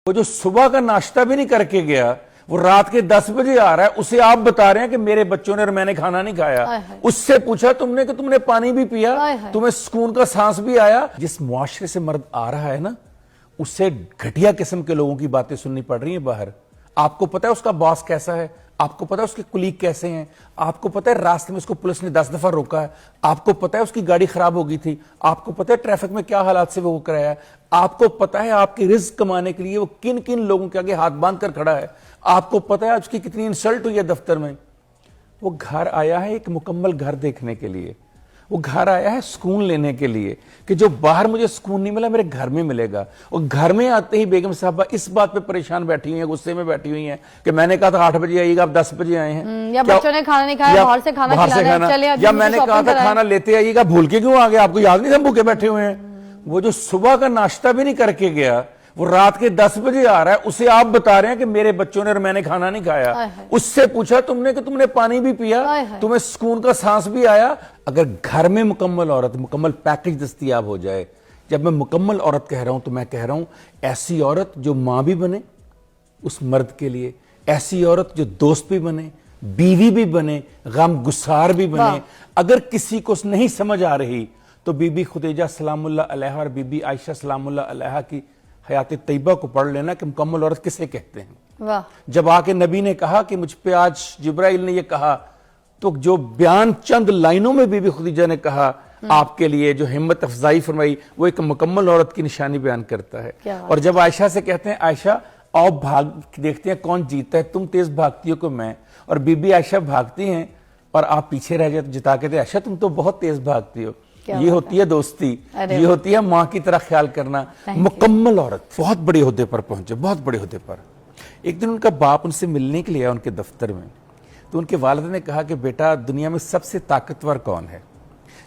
وہ جو صبح کا ناشتہ بھی نہیں کر کے گیا وہ رات کے 10 بجے آ رہا ہے، اسے آپ بتا رہے ہیں کہ میرے بچوں نے اور میں نے کھانا نہیں کھایا۔ اس سے پوچھا تم نے کہ تم نے پانی بھی پیا، تمہیں سکون کا سانس بھی آیا؟ جس معاشرے سے مرد آ رہا ہے نا، اس سے گھٹیا قسم کے لوگوں کی باتیں سننی پڑ رہی ہیں باہر۔ آپ کو پتا ہے اس کا باس کیسا ہے، آپ کو پتا ہے اس کے کلیگ کیسے ہیں، آپ کو پتا ہے راستے میں اس کو پولیس نے 10 دفعہ روکا ہے، آپ کو پتا ہے اس کی گاڑی خراب ہو گئی تھی، آپ کو پتا ہے ٹریفک میں کیا حالات سے وہ کرایا ہے، آپ کو پتا ہے آپ کی رزق کمانے کے لیے وہ کن کن لوگوں کے آگے ہاتھ باندھ کر کھڑا ہے، آپ کو پتا ہے اس کی کتنی انسلٹ ہوئی ہے دفتر میں۔ وہ گھر آیا ہے ایک مکمل گھر دیکھنے کے لیے، وہ گھر آیا ہے سکون لینے کے لیے کہ جو باہر مجھے سکون نہیں ملا میرے گھر میں ملے گا۔ اور گھر میں آتے ہی بیگم صاحبہ اس بات پہ پریشان بیٹھی ہوئی ہیں، غصے میں بیٹھی ہوئی ہیں کہ میں نے کہا تھا 8 بجے آئیے گا، آپ 10 بجے آئے ہیں، یا بچوں نے کھانا نہیں کھایا، باہر سے کھانا کھلانا ہے، یا میں نے کہا تھا کھانا لیتے آئیے گا، بھول کے کیوں آ گئے؟ آپ کو یاد نہیں ہم بھوکے بیٹھے ہوئے ہیں؟ وہ جو صبح کا ناشتہ بھی نہیں کر کے گیا وہ رات کے 10 بجے آ رہا ہے، اسے آپ بتا رہے ہیں کہ میرے بچوں نے اور میں نے کھانا نہیں کھایا۔ اس سے پوچھا تم نے کہ تم نے پانی بھی پیا، تمہیں سکون کا سانس بھی آیا؟ اگر گھر میں مکمل عورت، مکمل پیکج دستیاب ہو جائے، جب میں مکمل عورت کہہ رہا ہوں تو میں کہہ رہا ہوں ایسی عورت جو ماں بھی بنے اس مرد کے لیے، ایسی عورت جو دوست بھی بنے، بیوی بھی بنے، غم گسار بھی بنے۔ اگر کسی کو نہیں سمجھ آ رہی تو بی بی خدیجہ سلام اللہ علیہا اور بی بی عائشہ سلام اللہ علیہا کی حیات طیبہ کو پڑھ لینا کہ مکمل عورت کسے کہتے ہیں۔ جب آ کے نبی نے کہا کہ مجھ پہ آج جبرائیل نے یہ کہا، تو جو بیان چند لائنوں میں بی بی خدیجہ نے کہا آپ کے لیے، جو ہمت افزائی فرمائی، وہ ایک مکمل عورت کی نشانی بیان کرتا ہے۔ اور جب عائشہ سے کہتے ہیں عائشہ آؤ بھاگ دیکھتے ہیں کون جیتا ہے، تم تیز بھاگتی ہو کہ میں، اور بی بی عائشہ بھاگتی ہیں اور آپ پیچھے رہ جاتے جتا کے عائشہ تم تو بہت تیز بھاگتی ہو۔ یہ ہوتی ہے دوستی، یہ ہوتی ہے ماں کی طرح خیال کرنا۔ مکمل عورت بہت بڑے عہدے پر پہنچے، بہت بڑے عہدے پر۔ ایک دن ان کا باپ ان سے ملنے کے لیے ان کے دفتر میں، تو ان کے والد نے کہا کہ بیٹا دنیا میں سب سے طاقتور کون ہے؟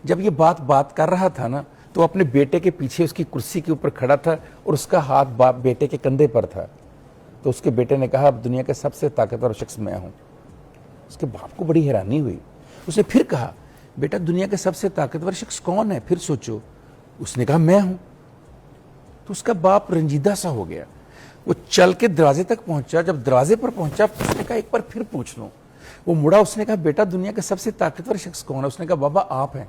جب یہ بات کر رہا تھا نا تو اپنے بیٹے کے پیچھے اس کی کرسی کے اوپر کھڑا تھا اور اس کا ہاتھ بیٹے کے کندھے پر تھا۔ تو اس کے بیٹے نے کہا اب دنیا کے سب سے طاقتور شخص میں ہوں۔ اس کے باپ کو بڑی حیرانی ہوئی۔ اس نے پھر کہا بیٹا دنیا کے سب سے طاقتور شخص کون ہے؟ پھر سوچو۔ اس نے کہا میں ہوں۔ تو اس کا باپ رنجیدہ سا ہو گیا، وہ چل کے دروازے تک پہنچا، جب دروازے پر پہنچا اس نے کہا ایک بار پھر پوچھ لوں۔ وہ مڑا، اس نے کہا بیٹا دنیا کا سب سے طاقتور شخص کون ہے؟ اس نے کہا بابا آپ ہیں۔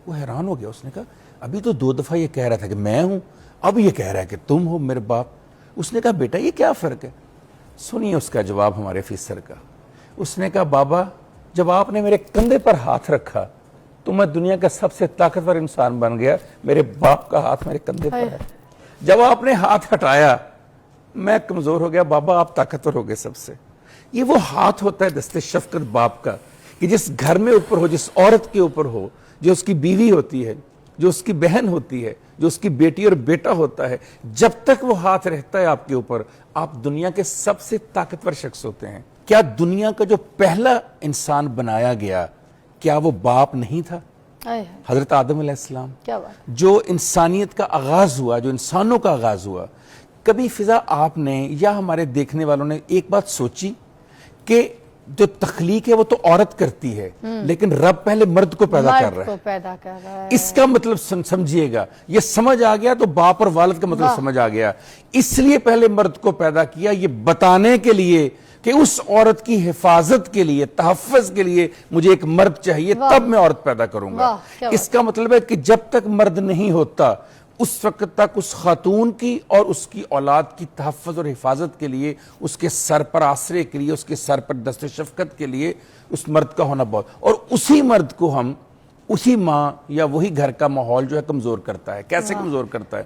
وہ حیران ہو گیا، اس نے کہا ابھی تو 2 دفعہ یہ کہہ رہا تھا کہ میں ہوں، اب یہ کہہ رہا ہے کہ تم ہو میرے باپ۔ اس نے کہا بیٹا یہ کیا فرق ہے؟ سنیے اس کا جواب ہمارے افیسر کا۔ اس نے کہا بابا جب آپ نے میرے کندھے پر ہاتھ رکھا تو میں دنیا کا سب سے طاقتور انسان بن گیا، میرے باپ کا ہاتھ میرے کندھے پر ہے۔ جب آپ نے ہاتھ ہٹایا میں کمزور ہو گیا، بابا آپ طاقتور ہو گئے سب سے۔ یہ وہ ہاتھ ہوتا ہے دست شفقت باپ کا کہ جس گھر میں اوپر ہو، جس عورت کے اوپر ہو، جو اس کی بیوی ہوتی ہے، جو اس کی بہن ہوتی ہے، جو اس کی بیٹی اور بیٹا ہوتا ہے، جب تک وہ ہاتھ رہتا ہے آپ کے اوپر آپ دنیا کے سب سے طاقتور شخص ہوتے ہیں۔ کیا دنیا کا جو پہلا انسان بنایا گیا کیا وہ باپ نہیں تھا؟ حضرت آدم علیہ السلام، جو انسانیت کا آغاز ہوا، جو انسانوں کا آغاز ہوا۔ کبھی فضا آپ نے یا ہمارے دیکھنے والوں نے ایک بات سوچی کہ جو تخلیق ہے وہ تو عورت کرتی ہے لیکن رب پہلے مرد کو پیدا کر رہا ہے۔ اس کا مطلب سمجھیے گا، یہ سمجھ آ گیا تو باپ اور والد کا مطلب سمجھ آ گیا۔ اس لیے پہلے مرد کو پیدا کیا، یہ بتانے کے لیے کہ اس عورت کی حفاظت کے لیے، تحفظ کے لیے مجھے ایک مرد چاہیے، تب میں عورت پیدا کروں گا۔ اس کا مطلب ہے کہ جب تک مرد نہیں ہوتا اس وقت تک اس خاتون کی اور اس کی اولاد کی تحفظ اور حفاظت کے لیے، اس کے سر پر آسرے کے لیے، اس کے سر پر دست شفقت کے لیے اس مرد کا ہونا بہت، اور اسی مرد کو ہم اسی ماں یا وہی گھر کا ماحول جو ہے کمزور کرتا ہے۔ کیسے کمزور کرتا ہے؟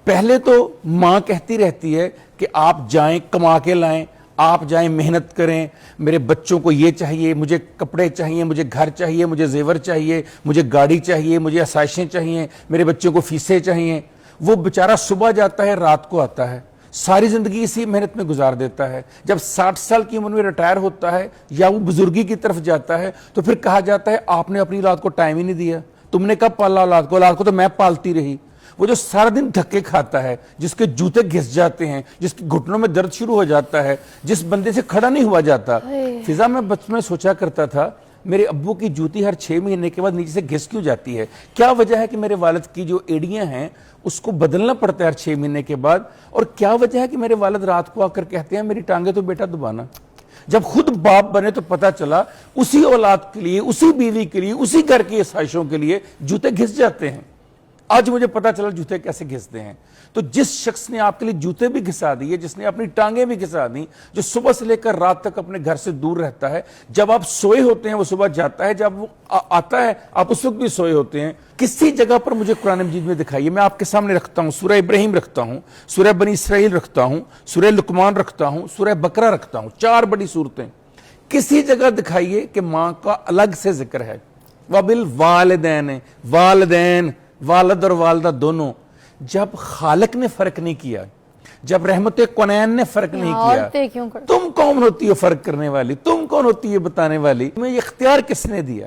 پہلے تو ماں کہتی رہتی ہے کہ آپ جائیں کما کے لائیں، آپ جائیں محنت کریں، میرے بچوں کو یہ چاہیے، مجھے کپڑے چاہیے، مجھے گھر چاہیے، مجھے زیور چاہیے، مجھے گاڑی چاہیے، مجھے آسائشیں چاہیے، میرے بچوں کو فیسیں چاہیے۔ وہ بیچارہ صبح جاتا ہے رات کو آتا ہے، ساری زندگی اسی محنت میں گزار دیتا ہے۔ جب 60 سال کی عمر میں ریٹائر ہوتا ہے یا وہ بزرگی کی طرف جاتا ہے تو پھر کہا جاتا ہے آپ نے اپنی اولاد کو ٹائم ہی نہیں دیا، تم نے کب پالا اولاد کو؟ اولاد کو تو میں پالتی رہی۔ وہ جو سارا دن دھکے کھاتا ہے، جس کے جوتے گھس جاتے ہیں، جس کے گھٹنوں میں درد شروع ہو جاتا ہے، جس بندے سے کھڑا نہیں ہوا جاتا۔ فضا میں بچپن میں سوچا کرتا تھا میرے ابو کی جوتی ہر 6 مہینے کے بعد نیچے سے گھس کیوں جاتی ہے؟ کیا وجہ ہے کہ میرے والد کی جو ایڑیاں ہیں اس کو بدلنا پڑتا ہے ہر 6 مہینے کے بعد؟ اور کیا وجہ ہے کہ میرے والد رات کو آ کر کہتے ہیں میری ٹانگیں تو بیٹا دبانا؟ جب خود باپ بنے تو پتا چلا اسی اولاد کے لیے، اسی بیوی کے لیے، اسی گھر کی آسائشوں کے لیے جوتے گھس جاتے ہیں۔ آج مجھے پتا چلا جوتے کیسے گھستے ہیں۔ تو جس شخص نے آپ کے لیے جوتے بھی گھسا دیے، جس نے اپنی ٹانگیں بھی گھسا دی، جو صبح سے لے کر رات تک اپنے گھر سے دور رہتا ہے، جب آپ سوئے ہوتے ہیں وہ صبح جاتا ہے، جب وہ آتا ہے آپ اس وقت بھی سوئے ہوتے ہیں، کسی جگہ پر مجھے قرآن مجید میں دکھائیے۔ میں آپ کے سامنے رکھتا ہوں سورہ ابراہیم رکھتا ہوں، سورہ بنی اسرائیل رکھتا ہوں، سورہ لقمان رکھتا ہوں، سورہ بقرہ رکھتا ہوں، 4 بڑی صورتیں۔ کسی جگہ دکھائیے کہ ماں کا الگ سے ذکر ہے۔ وَبِالْوَالِدَيْنِ، والدین، والد اور والدہ دونوں۔ جب خالق نے فرق نہیں کیا، جب رحمت کونین نے فرق نہیں عورتیں کیوں کیا، تم کون ہوتی ہو فرق کرنے والی؟ تم کون ہوتی ہے بتانے والی؟ تمہیں یہ اختیار کس نے دیا؟